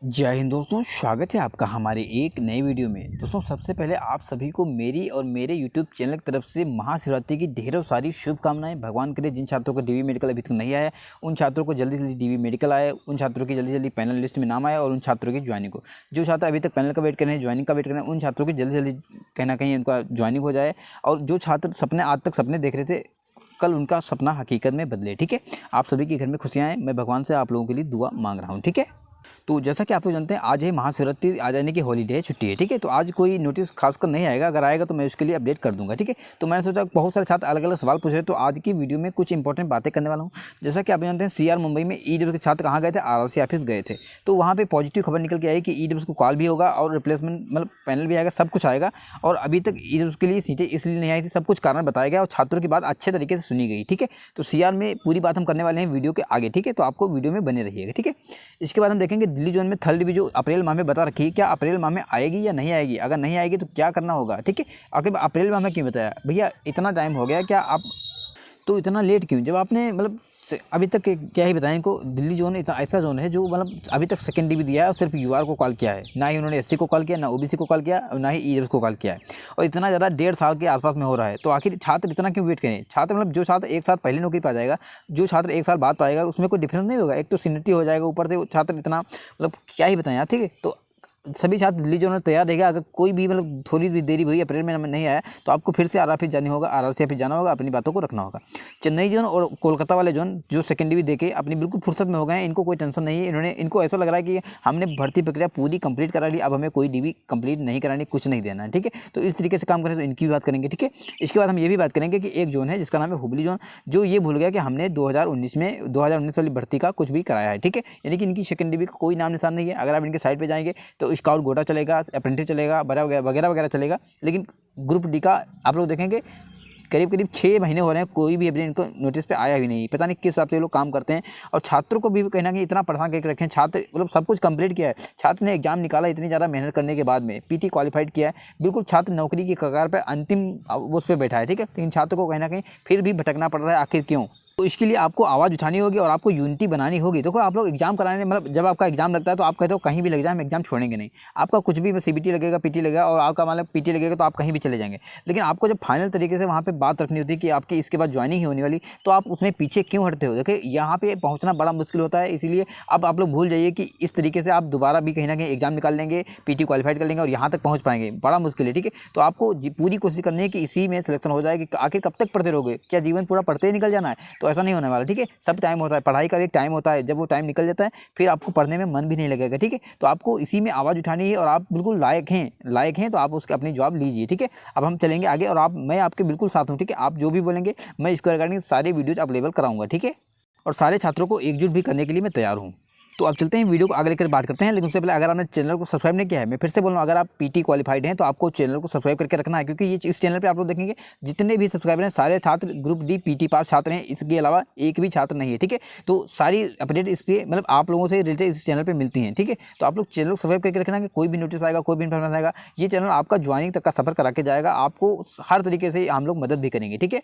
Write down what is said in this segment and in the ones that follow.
जय हिंद दोस्तों, स्वागत है आपका हमारे एक नए वीडियो में। दोस्तों, सबसे पहले आप सभी को मेरी और मेरे यूट्यूब चैनल की तरफ से महाशिवरात्रि की ढेरों सारी शुभकामनाएं। भगवान करे जिन छात्रों को डीवी मेडिकल अभी तक नहीं आया, उन छात्रों को जल्दी से जल्दी डीवी मेडिकल आए, उन छात्रों की जल्दी जल्दी पैनल लिस्ट में नाम आए और उन छात्रों की ज्वाइनिंग को। जो छात्र अभी तक पैनल का वेट कर रहे हैं, ज्वाइनिंग का वेट कर रहे हैं, उन छात्रों की जल्दी जल्दी कहीं ना कहीं उनका ज्वाइनिंग हो जाए। और जो छात्र सपने आज तक सपने देख रहे थे, कल उनका सपना हकीकत में बदले। ठीक है, आप सभी के घर में खुशियाँ आएँ। मैं भगवान से आप लोगों के लिए दुआ मांग रहा हूँ। ठीक है, तो जैसा कि आप लोग जानते हैं, आज है महाशिवरात्रि, आ जाने की हॉलीडे है, छुट्टी है। ठीक है, तो आज कोई नोटिस खासकर नहीं आएगा। अगर आएगा तो मैं उसके लिए अपडेट कर दूंगा। ठीक है, तो मैंने सोचा बहुत सारे छात्र अलग अलग सवाल पूछ रहे हैं, तो आज की वीडियो में कुछ इंपॉर्टेंट बातें करने वाला हूँ। जैसा कि आप जानते हैं, सीआर मुंबई में ईडब्ल्यू के छात्र कहाँ गए थे? आरआरसी ऑफिस गए थे। तो वहाँ पे पॉजिटिव खबर निकल के आई कि ईडब्ल्यू को कॉल भी होगा और रिप्लेसमेंट मतलब पैनल भी आएगा, सब कुछ आएगा। और अभी तक ईडब्ल्यू के लिए सीटें इसलिए नहीं आई थी, सब कुछ कारण बताया गया और छात्रों की बात अच्छे तरीके से सुनी गई। ठीक है, तो सीआर में पूरी बात हम करने वाले हैं वीडियो के आगे। ठीक है, तो आपको वीडियो में बने रहिएगा। ठीक है, इसके बाद हम देखेंगे दिल्ली जोन में थर्ड डिवीजन जो अप्रैल माह में बता रखी है, क्या अप्रैल माह में आएगी या नहीं आएगी? अगर नहीं आएगी तो क्या करना होगा? ठीक है, आखिर अप्रैल माह में क्यों बताया भैया? इतना टाइम हो गया, क्या आप तो इतना लेट क्यों? जब आपने मतलब अभी तक क्या ही बताएं इनको। दिल्ली जोन इतना ऐसा जोन है जो मतलब अभी तक सेकेंड डिवी दिया है और सिर्फ यूआर को कॉल किया है। ना ही उन्होंने एससी को कॉल किया, ना ओबीसी को कॉल किया और ना ही ईडब्ल्यू को कॉल किया है। और इतना ज़्यादा 1.5 साल के आसपास में हो रहा है, तो आखिर छात्र इतना क्यों वेट करें? छात्र मतलब जो छात्र एक साल पहले नौकरी पा जाएगा, जो छात्र एक साल बाद पाएगा, उसमें कोई डिफरेंस नहीं होगा। एक तो सीनियरिटी हो जाएगा, ऊपर से छात्र इतना मतलब क्या ही बताएं आप। ठीक है, तो सभी छात्र दिल्ली जोन में तैयार रहेगा। अगर कोई भी मतलब थोड़ी भी देरी हुई, अप्रैल में नहीं आया, तो आपको फिर से आर ऑफिस जाने होगा, आरआरसी ऑफिस जाना होगा, अपनी बातों को रखना होगा। चेन्नई जोन और कोलकाता वाले जोन जो सेकेंड डिवी देके अपनी बिल्कुल फुर्सत में हो गए हैं, इनको कोई टेंशन नहीं है। इनको ऐसा लग रहा है कि हमने भर्ती प्रक्रिया पूरी कंप्लीट करा ली, अब हमें कोई डिवी कंप्लीट नहीं करानी, कुछ नहीं देना है। ठीक है, तो इस तरीके से काम करें, तो इनकी भी बात करेंगे। ठीक है, इसके बाद हम ये भी बात करेंगे कि एक जोन है जिसका नाम है हुबली जोन, जो ये भूल गया कि हमने 2019 वाली भर्ती का कुछ भी कराया है। ठीक है, यानी कि इनकी सेकेंड डिवी का कोई नाम निशान नहीं है। अगर आप इनके साइड पर जाएंगे तो स्काउट गोटा चलेगा, अप्रेंटिस चलेगा, वगैरह वगैरह चलेगा। लेकिन ग्रुप डी का आप लोग देखेंगे करीब 6 महीने हो रहे हैं, कोई भी अपडेट इनको नोटिस पे आया ही नहीं। पता नहीं किस हिसाब से लोग काम करते हैं। और छात्रों को भी कहीं ना कहीं इतना परेशान करके रखे हैं। छात्र मतलब सब कुछ कंप्लीट किया है, छात्र ने एग्जाम निकाला, इतनी ज़्यादा मेहनत करने के बाद में पीटी क्वालिफाइड किया है, बिल्कुल छात्र नौकरी की कगार पर अंतिम उस पर बैठा है। ठीक है, लेकिन छात्र को कहीं ना कहीं फिर भी भटकना पड़ रहा है। आखिर क्यों? तो इसके लिए आपको आवाज़ उठानी होगी और आपको यूनिटी बनानी होगी। देखो, आप लोग एग्जाम कराने मतलब जब आपका एग्जाम लगता है तो आप कहते हो कहीं भी लग जाए, हम एग्जाम छोड़ेंगे नहीं। आपका कुछ भी सीबीटी लगेगा, पीटी लगेगा, और आपका मतलब पीटी लगेगा तो आप कहीं भी चले जाएंगे। लेकिन आपको जब फाइनल तरीके से वहाँ पे बात रखनी होती है कि आपकी इसके बाद ज्वाइनिंग ही होने वाली, तो आप उसमें पीछे क्यों हटते हो? देखिए, यहाँ पे पहुँचना बड़ा मुश्किल होता है। इसीलिए अब आप लोग भूल जाइए कि इस तरीके से आप दोबारा भी कहीं ना कहीं एग्जाम निकाल लेंगे, पीटी क्वालिफाइड कर लेंगे और यहाँ तक पहुँच पाएंगे, बड़ा मुश्किल है। ठीक है, तो आपको पूरी कोशिश करनी है कि इसी में सिलेक्शन हो जाए। कि आखिर कब तक पढ़ते रहोगे? क्या जीवन पूरा पढ़ते ही निकल जाना है? तो ऐसा नहीं होने वाला। ठीक है, सब टाइम होता है, पढ़ाई का भी एक टाइम होता है। जब वो टाइम निकल जाता है फिर आपको पढ़ने में मन भी नहीं लगेगा। ठीक है, तो आपको इसी में आवाज़ उठानी है और आप बिल्कुल लायक हैं तो आप उसके अपनी जॉब लीजिए। ठीक है, अब हम चलेंगे आगे और मैं आपके बिल्कुल साथ हूँ। ठीक है, आप जो भी बोलेंगे मैं इसको रिगार्डिंग सारे वीडियोज अवेलेबल कराऊंगा। ठीक है, और सारे छात्रों को एकजुट भी करने के लिए मैं तैयार हूँ। तो अब चलते हैं, वीडियो को आगे लेकर बात करते हैं। लेकिन उससे पहले अगर आपने चैनल को सब्सक्राइब नहीं किया है, मैं फिर से बोल रहा हूँ, अगर आप पीटी क्वालिफाइड हैं तो आपको चैनल को सब्सक्राइब करके रखना है। क्योंकि ये इस चैनल पे आप लोग देखेंगे जितने भी सब्सक्राइबर हैं सारे छात्र ग्रुप डी पीटी पास छात्र हैं, इसके अलावा एक भी छात्र नहीं है। ठीक है, तो सारी अपडेट इस पर मतलब आप लोगों से रिलेटेड इस चैनल पर मिलती हैं। ठीक है, तो आप लोग चैनल को सब्सक्राइब करके रखना कि कोई भी नोटिस आएगा, कोई भी इन्फॉर्मेशन आएगा, ये चैनल आपका ज्वाइनिंग तक का सफर करा के जाएगा। आपको हर तरीके से हम लोग मदद भी करेंगे। ठीक है,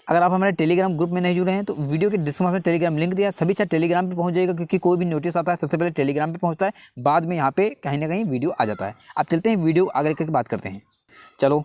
अगर आप हमारे टेलीग्राम ग्रुप में नहीं जुड़े हैं तो वीडियो के डिस्क्रिप्शन में टेलीग्राम लिंक दिया है, सभी से टेलीग्राम पे पहुंच जाएगा। क्योंकि कोई भी नोटिस आता है सबसे पहले टेलीग्राम पे पहुंचता है, बाद में यहाँ पे कहीं ना कहीं वीडियो आ जाता है। अब चलते हैं, वीडियो आगे करके बात करते हैं। चलो,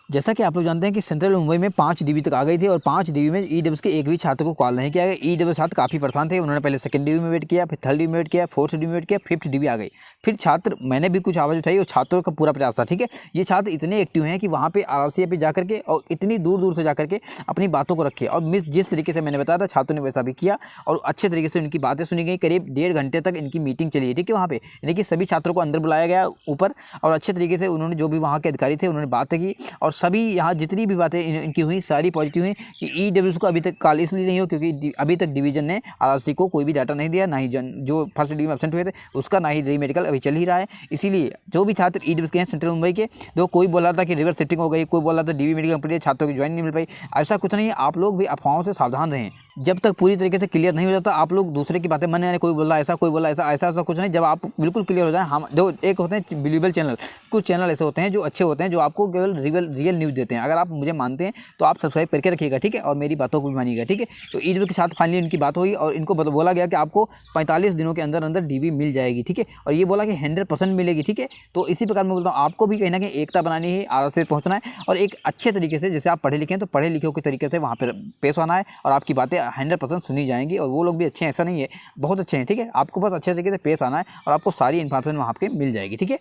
जैसा कि आप लोग जानते हैं कि सेंट्रल मुंबई में 5 डीवी तक आ गई थी और 5 डीवी में ईडब्ल्यू के एक भी छात्र को कॉल नहीं किया गया। ईडब्ल्यू छात्र काफ़ी परेशान थे, उन्होंने पहले सेकंड डीवी में वेट किया, फिर थर्ड डीवी में वेट किया, फोर्थ डीवी में वेट किया, फिफ्थ डीवी आ गई। फिर छात्र, मैंने भी कुछ आवाज़ उठाई और छात्रों का पूरा प्रयास था। ठीक है, ये छात्र इतने एक्टिव हैं कि वहाँ पे आरआरसी पे जाकर के और इतनी दूर दूर से जाकर के अपनी बातों को रखे और जिस तरीके से मैंने बताया था छात्रों ने वैसा भी किया और अच्छे तरीके से उनकी बातें सुनी गई। करीब 1.5 घंटे तक इनकी मीटिंग चली है। ठीक है, वहाँ पे यानी कि सभी छात्रों को अंदर बुलाया गया ऊपर और अच्छे तरीके से उन्होंने जो भी वहाँ के अधिकारी थे उन्होंने बातें की और सभी यहाँ जितनी भी बातें इनकी हुई सारी पॉजिटिव हुई। कि ईडब्ल्यूएस को अभी तक कॉल इसलिए नहीं हो क्योंकि अभी तक डिवीजन ने आरआरसी को कोई भी डाटा नहीं दिया, ना ही जो फर्स्ट डिग्री में एब्सेंट हुए थे उसका, ना ही डी मेडिकल अभी चल ही रहा है। इसीलिए जो भी छात्र ईडब्ल्यूएस के हैं सेंट्रल मुंबई के, तो कोई बोल रहा था कि रिवर्स शिफ्टिंग हो गई, कोई बोल रहा था डीवी मेडिकल कंप्लीट छात्रों की ज्वाइन नहीं मिल पाई, ऐसा कुछ नहीं है। आप लोग भी अफवाहों से सावधान रहें। जब तक पूरी तरीके से क्लियर नहीं हो जाता आप लोग दूसरे की बातें मन यानी कोई बोला ऐसा, कोई बोला ऐसा, ऐसा ऐसा कुछ नहीं। जब आप बिल्कुल क्लियर हो जाए, हम जो एक होते हैं बिलीवेबल चैनल, कुछ चैनल ऐसे होते हैं जो अच्छे होते हैं, जो आपको केवल रियल न्यूज़ देते हैं। अगर आप मुझे मानते हैं तो आप सब्सक्राइब करके रखिएगा, ठीक है, और मेरी बातों को भी मानिएगा, ठीक है। तो ईद के साथ फाइनली इनकी बात हुई और इनको बोला गया कि आपको 45 दिनों के अंदर अंदर डीबी मिल जाएगी, ठीक है, और ये बोला कि 100% मिलेगी, ठीक है। तो इसी प्रकार मैं बोलता हूँ आपको भी कहीं ना कहीं एकता बनानी है, आर से पहुँचना है और एक अच्छे तरीके से, जैसे आप पढ़े लिखे हैं तो पढ़े लिखे के तरीके से वहाँ पर पेश आना है और आपकी बातें 100% सुनी जाएंगी। और वो लोग भी अच्छे हैं, ऐसा नहीं है, बहुत अच्छे हैं, ठीक है। आपको बस अच्छे तरीके से पेश आना है और आपको सारी इन्फॉर्मेशन वहाँ पे मिल जाएगी, ठीक है।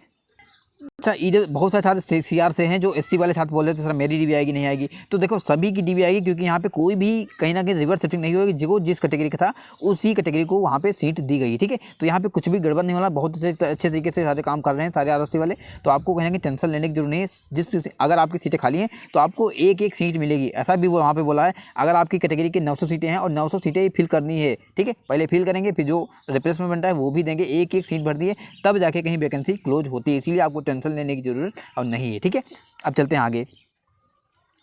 अच्छा, इधर बहुत सारे छात्र सीआर से हैं जो एससी वाले छात्र बोल रहे थे सर मेरी डीबी आएगी नहीं आएगी। तो देखो सभी की डीबी आएगी, क्योंकि यहाँ पे कोई भी कहीं ना कहीं रिवर्स शिफ्टिंग नहीं होगी। जो जिस कैटेगरी का था उसी कैटेगरी को वहाँ पे सीट दी गई, ठीक है। तो यहाँ पे कुछ भी गड़बड़ नहीं होना, बहुत अच्छे तरीके से सारे काम कर रहे हैं सारे आरएससी वाले। तो आपको कहीं ना कहीं टेंशन लेने की जरूरत नहीं है। अगर आपकी सीटें खाली हैं तो आपको एक एक सीट मिलेगी, ऐसा भी वहाँ पर बोला है। अगर आपकी कैटेगरी की 900 सीटें हैं और 900 सीटें ही फिल करनी है, ठीक है, पहले फिल करेंगे, फिर जो रिप्लेसमेंट बनता है वो भी देंगे, एक एक सीट भर दिए तब जाके कहीं वैकेंसी क्लोज होती है। इसीलिए आपको टेंशन लेने की जरूरत और नहीं है, ठीक है। अब चलते हैं आगे।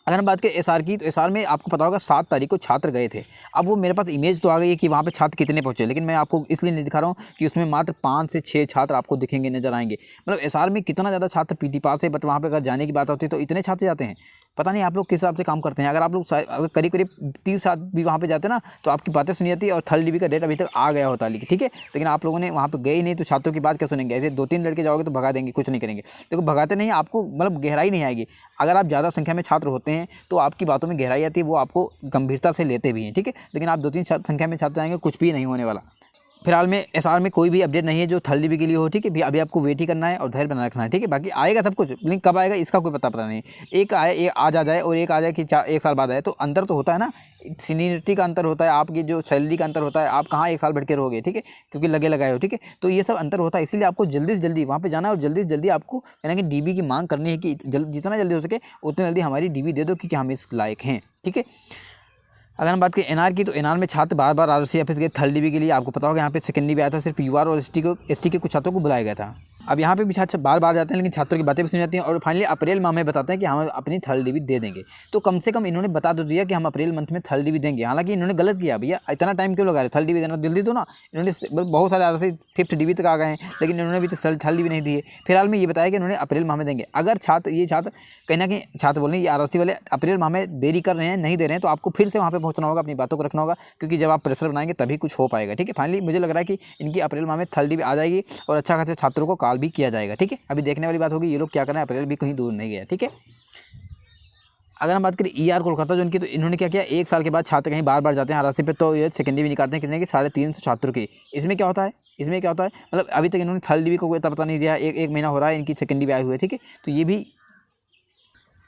अगर हम बात करें एसआर की, तो एसआर में आपको पता होगा 7 तारीख को छात्र गए थे। अब वो मेरे पास इमेज तो आ गई है कि वहाँ पे छात्र कितने पहुँचे, लेकिन मैं आपको इसलिए नहीं दिखा रहा हूँ कि उसमें मात्र 5 से 6 छात्र आपको दिखेंगे, नजर आएंगे। मतलब एसआर में कितना ज़्यादा छात्र पीटी पास है, बट वहाँ पर अगर जाने की बात होती है तो इतने छात्र जाते हैं। पता नहीं आप लोग किस हिसाब से काम करते हैं। अगर आप लोग अगर करीब करीब 30 साल भी वहाँ पे जाते ना तो आपकी बातें सुनी जाती है और थर्ड डीबी का डेट अभी तक आ गया होता है, ठीक है। लेकिन आप लोगों ने वहाँ पे गए ही नहीं, तो छात्रों की बात क्या सुनेंगे। ऐसे 2-3 लड़के जाओगे तो भगा देंगे, कुछ नहीं करेंगे। देखो भगाते नहीं, आपको मतलब गहराई नहीं आएगी। अगर आप ज़्यादा संख्या में छात्र होते हैं तो आपकी बातों में गहराई आती है, वो आपको गंभीरता से लेते भी हैं, ठीक है। लेकिन आप 2-3 संख्या में छात्र आएंगे, कुछ भी नहीं होने वाला। फिलहाल में एसआर में कोई भी अपडेट नहीं है जो थर्ड डीबी के लिए हो, ठीक है। अभी आपको वेट ही करना है और धैर्य बना रखना है, ठीक है। बाकी आएगा सब कुछ, लेकिन कब आएगा इसका कोई पता नहीं। एक आए, एक आज आ जाए और एक आ जाए कि 1 साल बाद आए, तो अंतर तो होता है ना। सीनियरिटी का अंतर होता है, आपकी जो सैलरी का अंतर होता है। आप कहाँ 1 साल बैठ के रहोगे, ठीक है, क्योंकि लगे लगाए हो, ठीक है। तो ये सब अंतर होता है, इसीलिए आपको जल्दी से जल्दी वहाँ पे जाना है और जल्दी से जल्दी आपको यानी कि डीबी की मांग करनी है कि जितना जल्दी हो सके उतना जल्दी हमारी डीबी दे दो, क्योंकि हम इस लायक हैं, ठीक है। अगर हम बात करें एनआर की, तो एनआर में छात्र बार बार आरसी ऑफिस गए थर्ड डीबी के लिए। आपको पता होगा यहाँ पे सेकेंड डीबी आया था, सिर्फ यूआर और एसटी के कुछ छात्रों को बुलाया गया था। अब यहाँ पे भी छात्र बार बार जाते हैं, लेकिन छात्रों की बातें भी सुनी जाती हैं और फाइनली अप्रैल माह में बताते हैं कि हम अपनी थर्ड डीबी दे देंगे। तो कम से कम इन्होंने बता तो दिया कि हम अप्रैल मंथ में थर्ड डीबी देंगे। हालांकि इन्होंने गलत किया, भैया इतना टाइम क्यों लगा रहे, थर्ड डीबी देना जल्दी दो ना। इन्होंने बहुत सारे आरसी 5th डीबी तक आ गए हैं, लेकिन इन्होंने अभी तक थर्ड डीबी नहीं दी है। फिलहाल में ये बताया कि इन्होंने अप्रैल माह में देंगे। अगर ये छात्र कहीं ना कहीं छात्र बोल रहे हैं ये आरसी वाले अप्रैल माह में देरी कर रहे हैं, नहीं दे रहे हैं, तो आपको फिर से वहाँ पर पहुँचना होगा, अपनी बातों को रखना होगा, क्योंकि जब आप प्रेशर बनाएंगे तभी कुछ हो पाएगा, ठीक है। फाइनली मुझे लग रहा है कि इनकी अप्रैल माह में थर्ड डीबी आ जाएगी और अच्छा खासा छात्रों को कॉल भी किया जाएगा, ठीक है। अभी देखने वाली बात होगी ये लोग क्या कर रहे हैं, अप्रैल भी कहीं दूर नहीं गया, ठीक है। अगर हम बात करें ईआर कोलकाता जो इनकी, तो इन्होंने क्या किया, 1 साल के बाद छात्र कहीं बार बार जाते हैं आरसी पे, तो ये सेकेंड डीबी निकालते हैं कितने की 350 छात्रों की। इसमें क्या होता है, मतलब अभी तक इन्होंने थर्ड डीबी को कोई पता नहीं दिया। एक महीना हो रहा है इनकी सेकेंड डीबी आई हुई है, ठीक है।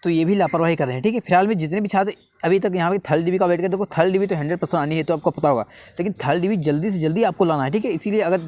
तो ये भी लापरवाही कर रहे हैं, ठीक है। फिलहाल में जितने भी छात्र अभी तक यहाँ पे थर्ड डीबी का वेट करते, देखो थर्ड डीबी तो 100% आनी है, तो आपको पता होगा, लेकिन थर्ड डीबी जल्दी से जल्दी आपको लाना है, ठीक है। इसीलिए अगर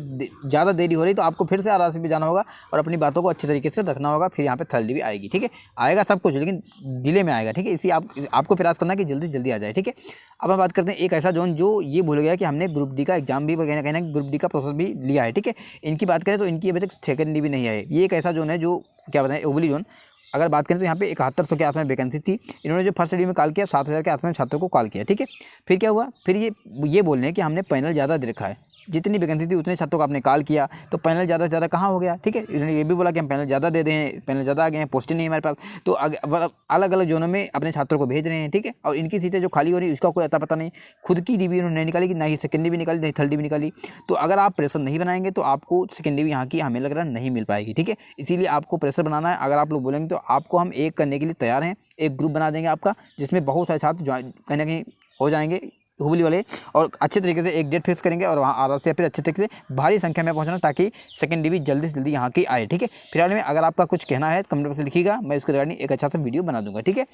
ज़्यादा देरी हो रही तो आपको फिर से आरसी पे जाना होगा और अपनी बातों को अच्छे तरीके से रखना होगा, फिर यहाँ पे थर्ड डीबी आएगी, ठीक है। आएगा सब कुछ, लेकिन डिले में आएगा, ठीक है। इसी आपको प्रयास करना है कि जल्दी जल्दी आ जाए, ठीक है। अब हम बात करते हैं एक ऐसा जोन जो ये भूल गया कि हमने ग्रुप डी का एग्जाम भी कहना ग्रुप डी का प्रोसेस भी लिया है, ठीक है। इनकी बात करें तो इनकी अभी तक सेकंड डीबी नहीं आई। ये एक ऐसा जोन है जो क्या बताएं, ओबली जोन। अगर बात करें तो यहाँ पे 7100 के आसपास वैकेंसी थी। इन्होंने जो फर्स्ट डीबी में कॉल किया 7000 के आसपास छात्रों को कॉल किया, ठीक है। फिर क्या हुआ, फिर ये बोल रहे हैं कि हमने पैनल ज़्यादा दे रखा है, जितनी वैकेंसी थी उतने छात्रों को आपने कॉल किया, तो पैनल ज़्यादा से ज़्यादा कहाँ हो गया, ठीक है। इन्होंने ये भी बोला कि हम पैनल ज़्यादा दे दें, पैनल ज़्यादा आ गए हैं, पोस्टें नहीं हमारे पास, तो अलग अलग जोनों में अपने छात्रों को भेज रहे हैं, ठीक है। और इनकी सीटें जो खाली हो रही है उसका कोई अता पता नहीं। खुद की डीबी उन्होंने नहीं निकाली, कि ना ही सेकेंड डीबी निकाली, नहीं थर्ड डीबी निकाली। तो अगर आप प्रेशर नहीं बनाएंगे तो आपको सेकेंड डीबी यहाँ की हमें लग रहा है नहीं मिल पाएगी, ठीक है। इसीलिए आपको प्रेशर बनाना है। अगर आप लोग बोलेंगे तो आपको हम एक करने के लिए तैयार हैं, एक ग्रुप बना देंगे आपका, जिसमें बहुत सारे छात्र कहीं ना कहीं हो जाएंगे हुबली वाले, और अच्छे तरीके से एक डेट फिक्स करेंगे और वहाँ आरसी या फिर अच्छे तरीके से भारी संख्या में पहुँचना, ताकि सेकंड डीबी जल्दी से जल्दी यहाँ की आए, ठीक है। फिलहाल में अगर आपका कुछ कहना है कमेंट में लिखिएगा, मैं उसके रिगार्डिंग एक अच्छा सा वीडियो बना दूंगा, ठीक है।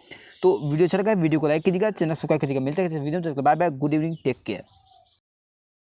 तो वीडियो अच्छा लगा वीडियो को लाइक कीजिएगा, चैनल सब्सक्राइब कीजिएगा। मिलते हैं वीडियो में, bye bye, good evening, take care.